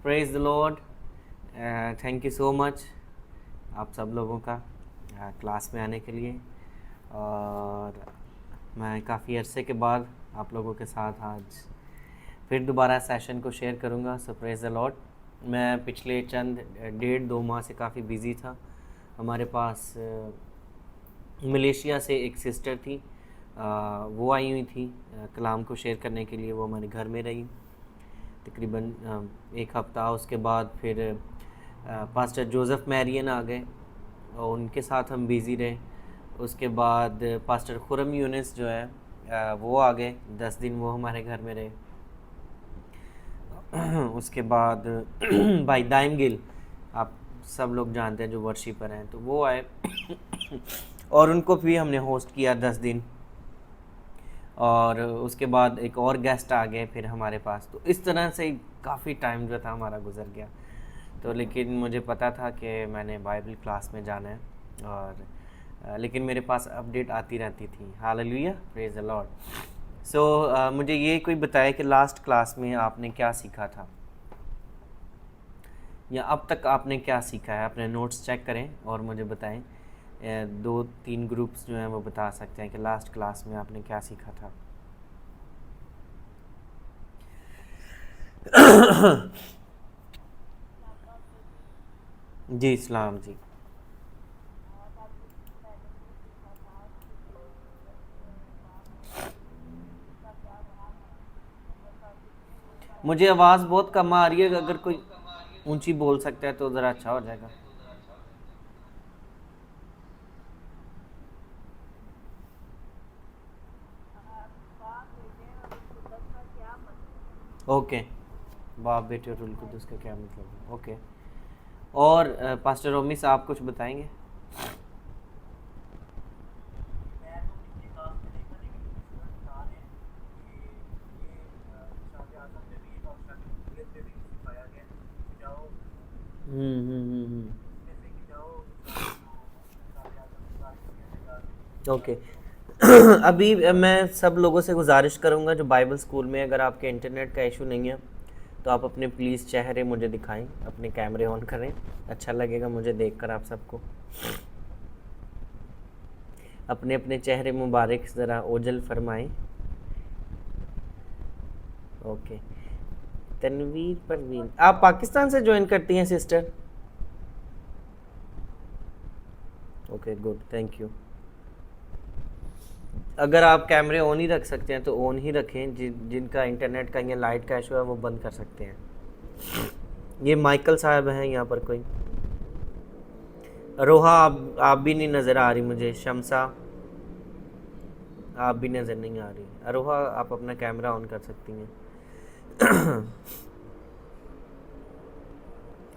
Praise the Lord. Thank you so much आप सब लोगों का क्लास में आने के लिए। और मैं काफ़ी अरसे के बाद आप लोगों के साथ आज फिर दोबारा सेशन को शेयर करूँगा। सो प्रेज द लॉर्ड। मैं पिछले चंद 1.5-2 माह से काफ़ी बिज़ी था। हमारे पास मलेशिया से एक सिस्टर थी, वो आई हुई थी कलाम को शेयर करने के लिए। वो हमारे घर में रही तकरीबन 1 हफ़्ता। उसके बाद फिर पास्टर जोसेफ मैरियन आ गए और उनके साथ हम बिज़ी रहे। उसके बाद पास्टर खुरम यूनिस जो है वो आ गए, 10 दिन वो हमारे घर में रहे। उसके बाद भाई दाइम गिल, आप सब लोग जानते हैं जो वर्शिपर हैं, तो वो आए और उनको भी हमने होस्ट किया 10 दिन। और उसके बाद एक और गेस्ट आ गए फिर हमारे पास। तो इस तरह से काफ़ी टाइम जो था हमारा गुजर गया। तो लेकिन मुझे पता था कि मैंने बाइबल क्लास में जाना है, और लेकिन मेरे पास अपडेट आती रहती थी। Hallelujah, praise the Lord. So मुझे ये कोई बताए कि लास्ट क्लास में आपने क्या सीखा था, या अब तक आपने क्या सीखा है। अपने नोट्स चेक करें और मुझे बताएं। 2-3 ग्रुप्स जो हैं वो बता सकते हैं कि लास्ट क्लास में आपने क्या सीखा था। जी इस्लाम जी। मुझे आवाज़ बहुत कम आ रही है, अगर कोई ऊंची बोल सकता है तो ज़रा अच्छा हो जाएगा। ओके, बाप बेटे और रूल कुदस का क्या मतलब है। ओके, और पास्टर रोमी साहब कुछ बताएंगे। ओके। अभी मैं सब लोगों से गुजारिश करूंगा जो बाइबल स्कूल में, अगर आपके इंटरनेट का इशू नहीं है तो आप अपने प्लीज़ चेहरे मुझे दिखाएं, अपने कैमरे ऑन करें। अच्छा लगेगा मुझे देखकर आप सबको। अपने अपने चेहरे मुबारक ज़रा ओजल फरमाएं। ओके, तनवीर परवीन, आप पाकिस्तान से ज्वाइन करती हैं sister. Okay good, thank you. अगर आप कैमरे ऑन ही रख सकते हैं तो ऑन ही रखें। जिनका इंटरनेट का या लाइट का इशू है वो बंद कर सकते हैं। ये माइकल साहब हैं यहाँ पर कोई। रोहा, आप भी नहीं नज़र आ रही मुझे। शमसा, आप भी नज़र नहीं आ रही। अरोहा, आप अपना कैमरा ऑन कर सकती हैं।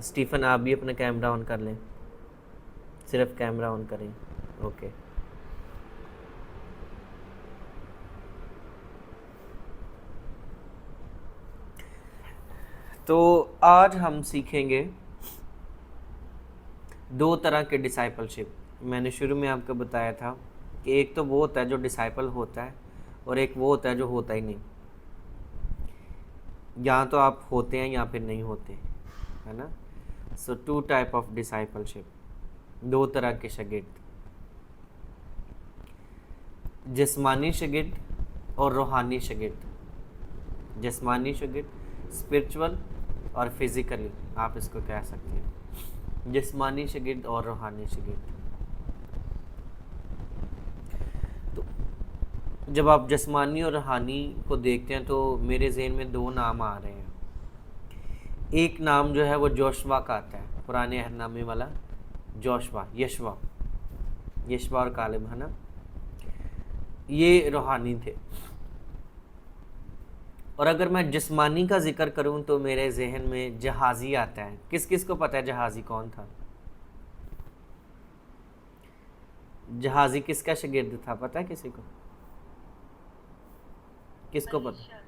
स्टीफन, आप भी अपना कैमरा ऑन कर लें, सिर्फ कैमरा ऑन करें। ओके, तो आज हम सीखेंगे 2 तरह के डिसाइपलशिप। मैंने शुरू में आपको बताया था कि एक तो वो होता है जो डिसाइपल होता है, और एक वो होता है जो होता ही नहीं। या तो आप होते हैं या फिर नहीं होते, है ना। सो 2 टाइप ऑफ डिसाइपलशिप, 2 तरह के शागिर्द, जिस्मानी शागिर्द और रूहानी शागिर्द। जिस्मानी शागिर्द स्पिरिचुअल और फिज़िकली आप इसको कह सकते हैं, जिस्मानी शागिर्द और रूहानी शागिर्द। तो जब आप जिस्मानी और रूहानी को देखते हैं तो मेरे जहन में 2 नाम आ रहे हैं। एक नाम जो है वो जोशवा का आता है, पुराने अहदनामे वाला जोशवा, यशवा और कालिब, है ना। ये रूहानी थे। और अगर मैं जिस्मानी का जिक्र करूं तो मेरे जहन में जहाज़ी आता है। किस किस को पता है जहाज़ी कौन था? जहाज़ी किसका शागिर्द था, पता है किसी को? किसको पता?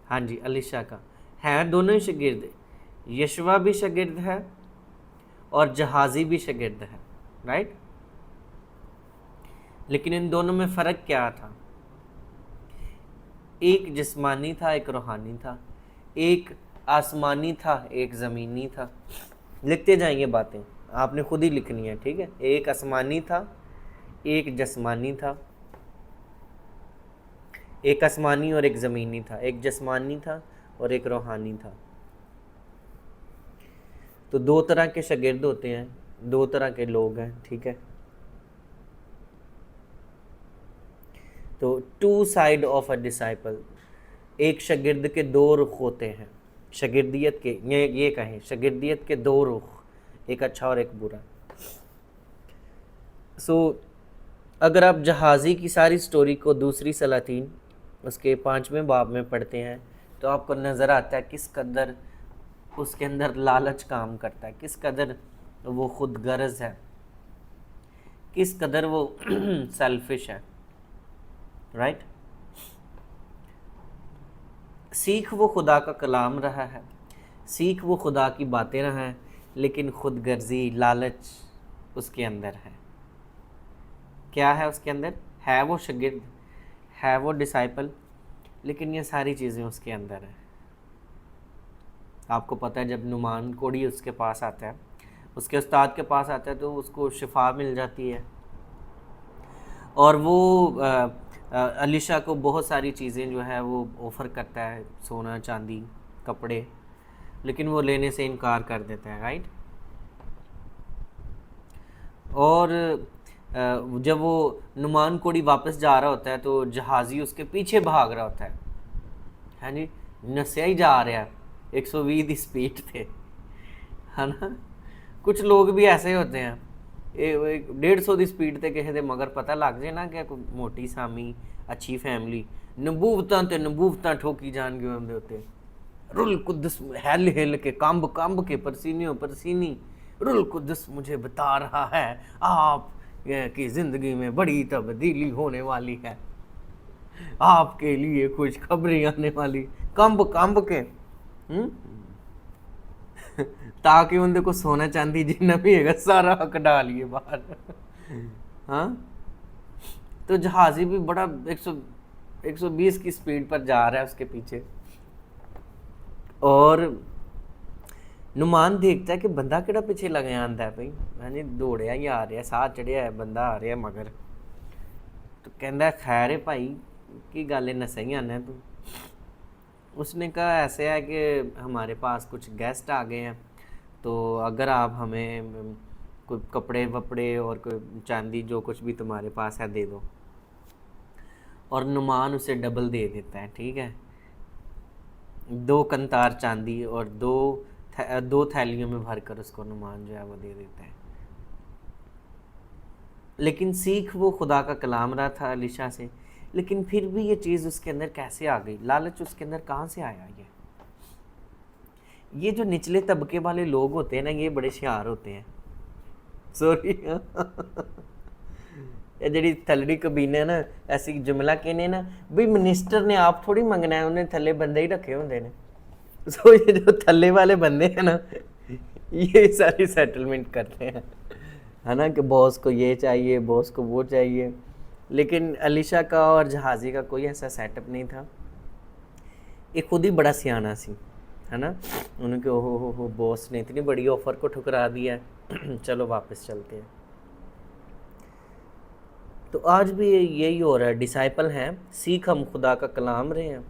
हाँ जी, अलीशा का है। दोनों ही शागिर्द, यशवा भी शागिर्द है और जहाज़ी भी शागिर्द है, राइट। लेकिन इन दोनों में फ़र्क क्या था? एक जिस्मानी था, एक रूहानी था। एक आसमानी था, एक ज़मीनी था। लिखते जाएंगे बातें, आपने खुद ही लिखनी है, ठीक है। एक आसमानी था, एक जस्मानी था। एक आसमानी और एक ज़मीनी था, एक जस्मानी था और एक रूहानी था। तो दो तरह के शागिर्द होते हैं, दो तरह के लोग हैं, ठीक है। तो two side of a disciple, एक शागिर्द के दो रुख होते हैं। शागिर्दियत के ये कहें, शागिर्दियत के दो रुख, एक अच्छा और एक बुरा। अगर आप जहाज़ी की सारी स्टोरी को दूसरी सलातीन उसके 5वें बाब में पढ़ते हैं तो आपको नज़र आता है किस कदर उसके अंदर लालच काम करता है, किस कदर वो खुद गर्ज है, किस कदर वो सेल्फिश है, राइट। सीख वो खुदा का कलाम रहा है, सीख वो खुदा की बातें रहा है, लेकिन खुद गर्जी, लालच उसके अंदर है। क्या है उसके अंदर? है वो शागिर्द, है वो डिसाइपल, लेकिन ये सारी चीज़ें उसके अंदर है। आपको पता है जब नुमान कोड़ी उसके पास आता है, उसके उस्ताद के पास आता है, तो उसको शिफा मिल जाती है और वो अलीशा को बहुत सारी चीज़ें जो है वो ऑफ़र करता है, सोना चांदी कपड़े, लेकिन वो लेने से इनकार कर देता है, राइट। और जब वो नुमान कोड़ी वापस जा रहा होता है तो जहाज़ी उसके पीछे भाग रहा होता है जी, नसिया ही जा रहा है, 120 की स्पीड थे, है ना। कुछ लोग भी ऐसे होते हैं, 150 की स्पीड ते किसी के मगर पता लग जाए ना कि कोई मोटी सामी अच्छी फैमिली नबूवतां ते नबूवतां ठोकी जान गए उनके उत्ते, रुल कुद्दस हिल हिल के कंब कंब के परसीनियों परसीनी, रुल कुद्दस मुझे बता रहा है आप की ज़िंदगी में बड़ी तब्दीली होने वाली है, आपके लिए खुशखबरी आने वाली, कंब कंब के ताकि उनके को सोना चांदी जितना भी है सारा हक डालिए बाहर। हाँ, तो जहाज़ी भी बड़ा 120 की स्पीड पर जा रहा है उसके पीछे, और नुमान देखता है कि बंदा किड़ा पीछे लग आंदा है भाई, हाँ दौड़िया ही आ रहा, साह चढ़िया है, बंदा आ रहा मगर। तो कहता खैर है भाई की गल नशा ही आना तू। उसने कहा ऐसे है कि हमारे पास कुछ गेस्ट आ गए हैं, तो अगर आप हमें कोई कपड़े वपड़े और कोई चांदी जो कुछ भी तुम्हारे पास है दे दो। और नुमान उसे डबल दे देता है, ठीक है, 2 कंतार चांदी और दो थैलियों में भरकर उसको नुमान जो है वो दे देता है। लेकिन सीख वो खुदा का कलाम रहा था अलीशा से, लेकिन फिर भी ये चीज़ उसके अंदर कैसे आ गई, लालच उसके अंदर कहाँ से आया? ये जो निचले तबके वाले लोग होते हैं ना, ये बड़े शियार होते हैं, सॉरी ये जी थलड़ी कबीने ना ऐसी जुमला कहने ना भाई मिनिस्टर ने आप थोड़ी मंगना है, उन्हें थले बंदे ही रखे होंगे ने। सो ये जो थले वाले बंदे हैं ना, ये सारी सेटलमेंट करते हैं, है ना, कि बॉस को ये चाहिए, बॉस को वो चाहिए। लेकिन अलीशा का और जहाज़ी का कोई ऐसा सेटअप नहीं था, ये खुद ही बड़ा सियाना सी, है ना। उनके ओहो बॉस ने इतनी बड़ी ऑफ़र को ठुकरा दिया है चलो वापस चलते हैं। तो आज भी यही हो रहा है, डिसाइपल हैं, सीख हम खुदा का कलाम रहे हैं,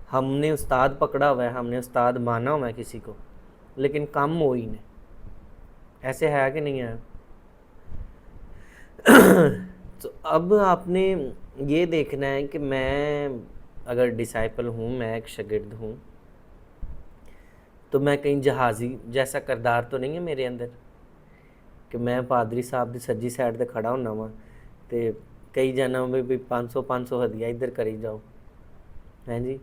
हमने उस्ताद पकड़ा हुआ है, हमने उस्ताद माना हुआ है किसी को, लेकिन काम हो ही नहीं। ऐसे है कि नहीं है? तो अब आपने ये देखना है कि मैं अगर डिसाइपल हूँ, मैं एक शागिर्द हूँ, तो मैं कहीं जहाज़ी जैसा करदार तो नहीं है मेरे अंदर कि मैं पादरी साहब की सज्जी साइड पर खड़ा होना वा तो कई जना भी 500 हदिया इधर करी जाओ, हैं जी।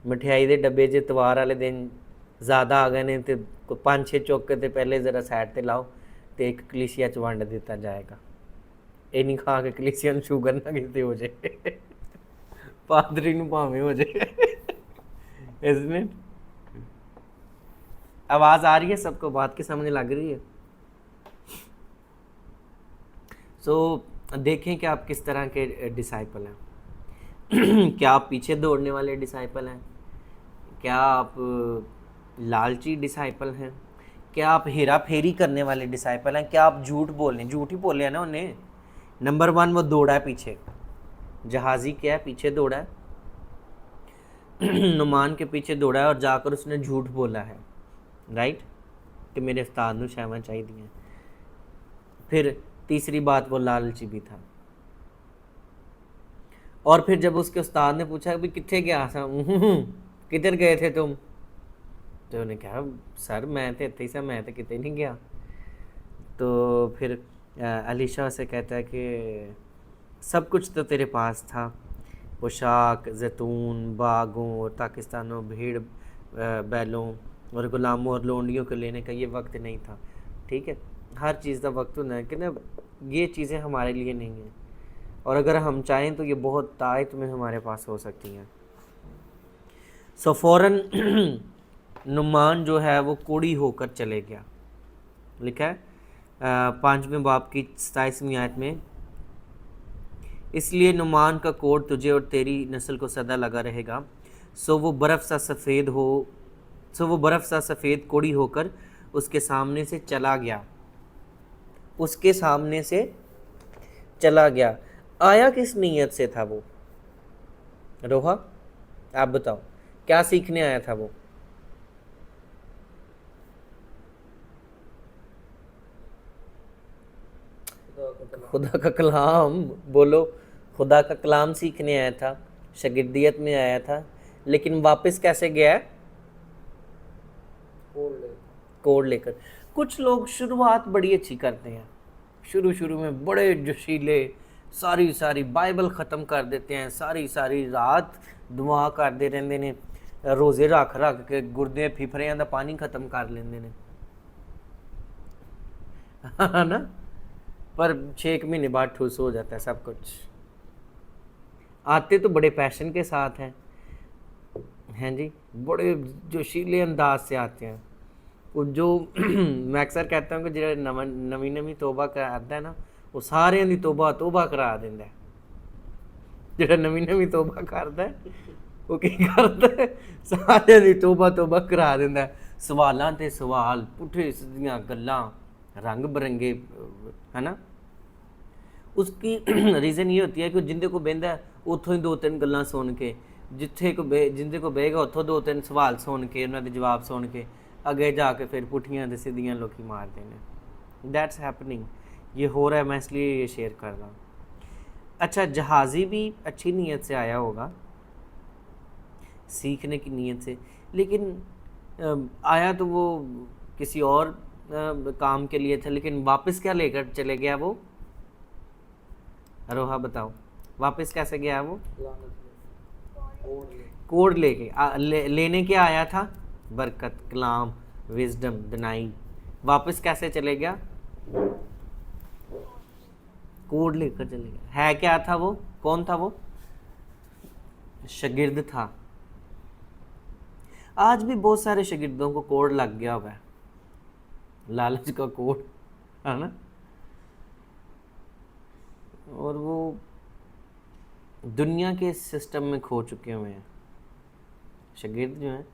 मठियाई के डब्बे च इतवार वाले दिन ज़्यादा आ गए ने तो 5-6 चौके तो पहले ज़रा साइड पर लाओ तो एक कलीसिया च वंड दिता जाएगा। ये नहीं खा के कलीसिया शुगर ना कितने हो जाए पादरी भावें हो जाए इसमें आवाज़ आ रही है सबको, बात की समझ लग रही है? देखें कि आप किस तरह के डिसाइपल हैं क्या आप पीछे दौड़ने वाले डिसाइपल हैं क्या आप लालची डिसाइपल हैं? क्या आप हेरा फेरी करने वाले डिसाइपल हैं? क्या आप झूठ ही बोले हैं ना उन्हें। नंबर 1 वो दौड़ा है पीछे, जहाज़ी क्या है पीछे दौड़ा है नुमान के पीछे दौड़ा है और जाकर उसने झूठ बोला है, राइट, कि मेरे उस्ताद नू शैवा चाहिए। फिर तीसरी बात वो लालची भी था। और फिर जब उसके उस्ताद ने पूछा कि कितने गया था, किधर गए थे तुम, तो उन्हें कहा सर मैं तो इतने ही सा, मैं तो कितने नहीं गया। तो फिर अलीशा से कहता है कि सब कुछ तो तेरे पास था, पोशाक, जैतून, बागों और पाकिस्तानों, भेड़ बैलों और गुलामों और लोंडियों को लेने का ये वक्त नहीं था। ठीक है, हर चीज़ का वक्त होना है कि ना, ये चीज़ें हमारे लिए नहीं हैं, और अगर हम चाहें तो ये बहुत तायत में हमारे पास हो सकती हैं। सो फ़ौरन नुमान जो है वो कोड़ी होकर चले गया। लिखा है 5वें बाब की 27वीं आयत में, इसलिए नुमान का कोड तुझे और तेरी नस्ल को सदा लगा रहेगा। सो वो बर्फ़ सा सफ़ेद कोड़ी होकर उसके सामने से चला गया। आया किस नीयत से था वो? रोहा, आप बताओ, क्या सीखने आया था वो? खुदा का कलाम बोलो। खुदा का कलाम सीखने आया था, शागिर्दियत में आया था, लेकिन वापस कैसे गया है? कोड लेकर। कुछ लोग शुरुआत बड़ी अच्छी करते हैं, शुरू में बड़े जोशीले, सारी बाइबल ख़त्म कर देते हैं, सारी रात दुआ करते रहते ने, रोज़े रख के गुर्दे फिफरियां का पानी ख़त्म कर लेंगे ने, है ना, पर 6 महीने बाद ठूस हो जाता है सब कुछ। आते तो बड़े पैशन के साथ हैं जी, बड़े जोशीले अंदाज से आते हैं। जो मैं अक्सर कहता हूँ कि जो नवी तोबा करता है ना, वो सारे की तोबा करा देंदा है। जो नवी तोबा करता है वो की करता है, सारे की तोबा करा देंदा है। सवालों ते सवाल, पुठे सीधियां गल्लां, रंग बिरंगे, है ना। उसकी रीज़न ये होती है कि जिंदे को बहता है उतों ही 2-3 गल्लां सुन के, जिंदे को बहेगा उतों 2-3 सवाल सुन के, उन्होंने जवाब सुन के अगे जाके फिर पुठियां ते सीधियां लोग मारते हैं। दैट्स हैपनिंग, ये हो रहा है, मैं इसलिए ये शेयर कर रहा हूँ। अच्छा, जहाज़ी भी अच्छी नीयत से आया होगा, सीखने की नीयत से, लेकिन आया तो वो किसी और काम के लिए था, लेकिन वापस क्या लेकर चले गया वो? अरोहा बताओ, वापस कैसे गया वो? कोड लेके लेने क्या आया था? बरकत, कलाम, विजडम, दनाई। वापस कैसे चले गया? कोड लेकर चले गया। है क्या था वो? कौन था वो? शागिर्द था। आज भी बहुत सारे शागिर्दों को कोड लग गया हुआ है, लालच का कोड, है ना, और वो दुनिया के सिस्टम में खो चुके हुए हैं। शागिर्द जो हैं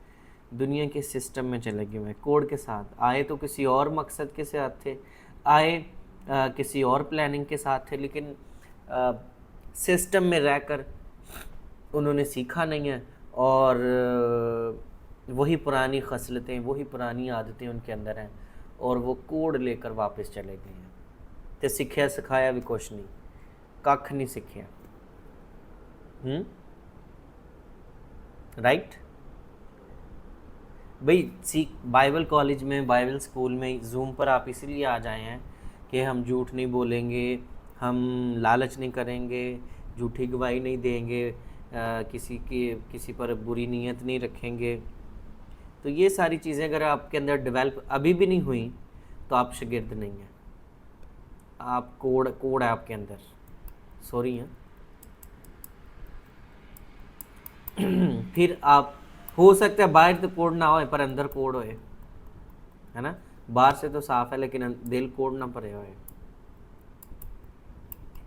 दुनिया के सिस्टम में चले गए हुए हैं, कोड के साथ। आए तो किसी और मकसद के साथ थे, आए किसी और प्लानिंग के साथ थे, लेकिन सिस्टम में रहकर उन्होंने सीखा नहीं है, और वही पुरानी खसलतें, वही पुरानी आदतें उनके अंदर हैं, और वो कोड लेकर वापस चले गए हैं। तो सीखा सिखाया भी कुछ नहीं, कख नहीं सीखा। राइट भाई, बाइबल कॉलेज में, बाइबल स्कूल में, जूम पर आप इसीलिए आ जाए हैं कि हम झूठ नहीं बोलेंगे, हम लालच नहीं करेंगे, झूठी गवाही नहीं देंगे, किसी पर बुरी नीयत नहीं रखेंगे। तो ये सारी चीज़ें अगर आपके अंदर डेवलप अभी भी नहीं हुई तो आप शागिर्द नहीं हैं, आप कोड है आपके अंदर। सॉरी हैं। फिर आप, हो सकता है बाहर तो कोड ना होए पर अंदर कोड होए, है ना, बाहर से तो साफ है लेकिन दिल कोड ना भरे होए।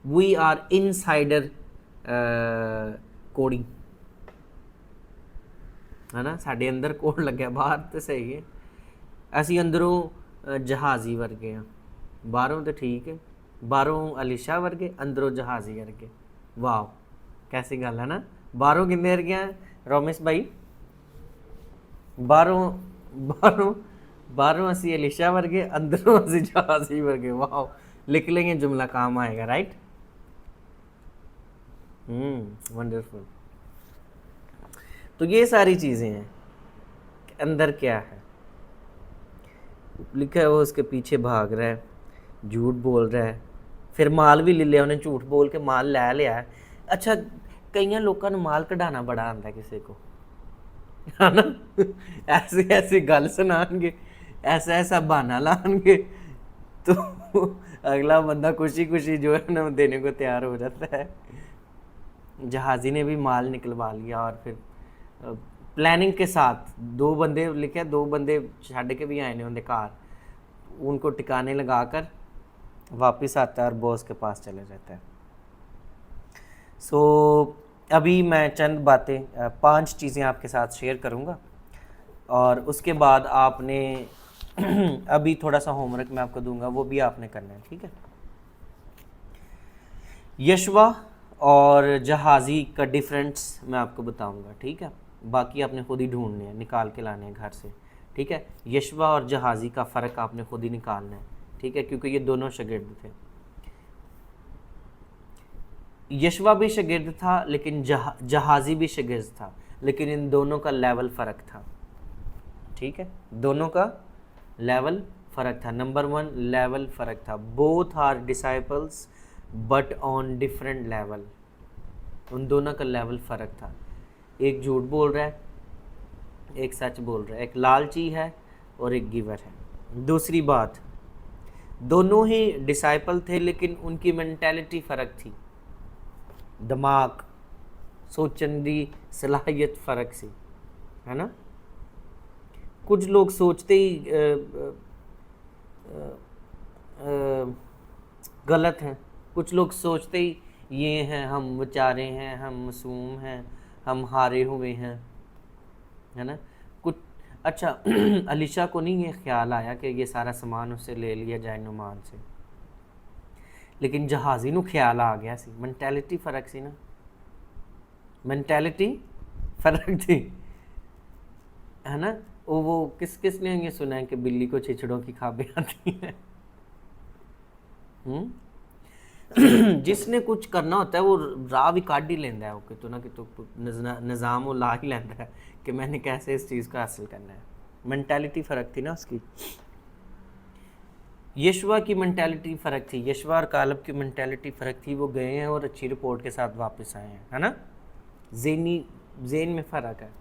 We are insider coding. है ना, साढ़े अंदर कोड लग्या, बाहर तो सही है, असी अंदरों जहाजी वर्गे हैं, बाहरों तो ठीक है, बाहरों अलीशा वर्गे, अंदरों जहाजी वर्गे। वाह, कैसी गल है ना, बाहरों किन्ने वर्गे हैं रोमिस भाई, बाहरों बाहरों बाहरों असी अलीशा वर्गे, अंदरों असी जहाजी वर्गे। वाह, लिख लेंगे, जुमला काम आएगा, राइट। वंडरफुल। तो ये सारी चीज़ें हैं, अंदर क्या है लिखा है, वो उसके पीछे भाग रहा है, झूठ बोल रहा है, फिर माल भी ले लिया उन्हें, झूठ बोल के माल लै लिया है। अच्छा, कई लोगों को माल कढ़ाना बड़ा आंदा है किसी को, है ना, ऐसे ऐसे गल सुनाएंगे, ऐसा ऐसा बहाना लाएंगे, तो अगला बंदा खुशी खुशी जो है ना देने को तैयार हो जाता है। जहाजी ने भी माल निकलवा लिया, और फिर प्लानिंग के साथ दो बंदे लिखे, दो बंदे छड़ के भी आए ने उनके कार, उनको टिकाने लगाकर वापस आता है और बॉस के पास चले जाता है। सो अभी मैं चंद बातें 5 चीज़ें आपके साथ शेयर करूँगा, और उसके बाद आपने अभी थोड़ा सा होमवर्क मैं आपको दूंगा, वो भी आपने करना है, ठीक है। यशवा और जहाज़ी का डिफरेंस मैं आपको बताऊंगा, ठीक है, बाकी आपने खुद ही ढूंढने हैं, निकाल के लाने हैं घर से, ठीक है। यशवा और जहाज़ी का फ़र्क आपने खुद ही निकालना है, ठीक है, क्योंकि ये दोनों शागिर्द थे। यशवा भी शागिर्द था, लेकिन जहाज़ी भी शागिर्द था, लेकिन इन दोनों का लेवल फ़र्क था, ठीक है, दोनों का लेवल फ़र्क था। नंबर 1 लेवल फ़र्क था, both are disciples but on different level, उन दोनों का लेवल फ़र्क था। एक झूठ बोल रहा है, एक सच बोल रहा है, एक लालची है और एक गिवर है। दूसरी बात, दोनों ही डिसाइपल थे, लेकिन उनकी मेंटालिटी फ़र्क थी, दिमाग सोचने की सलाहियत फ़र्क सी, है ना। कुछ लोग सोचते ही गलत हैं, कुछ लोग सोचते ही ये हैं, हम बेचारे हैं, हम मासूम हैं, हम हारे हुए हैं, है ना। कुछ अच्छा अलीशा को नहीं ये ख्याल आया कि ये सारा सामान उससे ले लिया जाए नुमान से, लेकिन जहाज़ी नू ख्याल आ गया सी। मेंटालिटी फ़र्क सी ना, मेंटालिटी फ़र्क थी, है ना। वो किसने ये सुना है कि बिल्ली को छिछड़ों की खाबें आती हैं। जिसने कुछ करना होता है वो राह भी काट ही लेंदा है, वो कितों ना कितों निज़ाम वो ला ही लेंदा है कि मैंने कैसे इस चीज़ को हासिल करना है। मेंटालिटी फ़र्क थी ना उसकी। यशवा की मेंटालिटी फ़र्क थी, यशवा और कालब की मेंटालिटी फ़र्क थी। वो गए हैं और अच्छी रिपोर्ट के साथ वापस आए हैं, है ना। ज़ेन में फ़र्क है।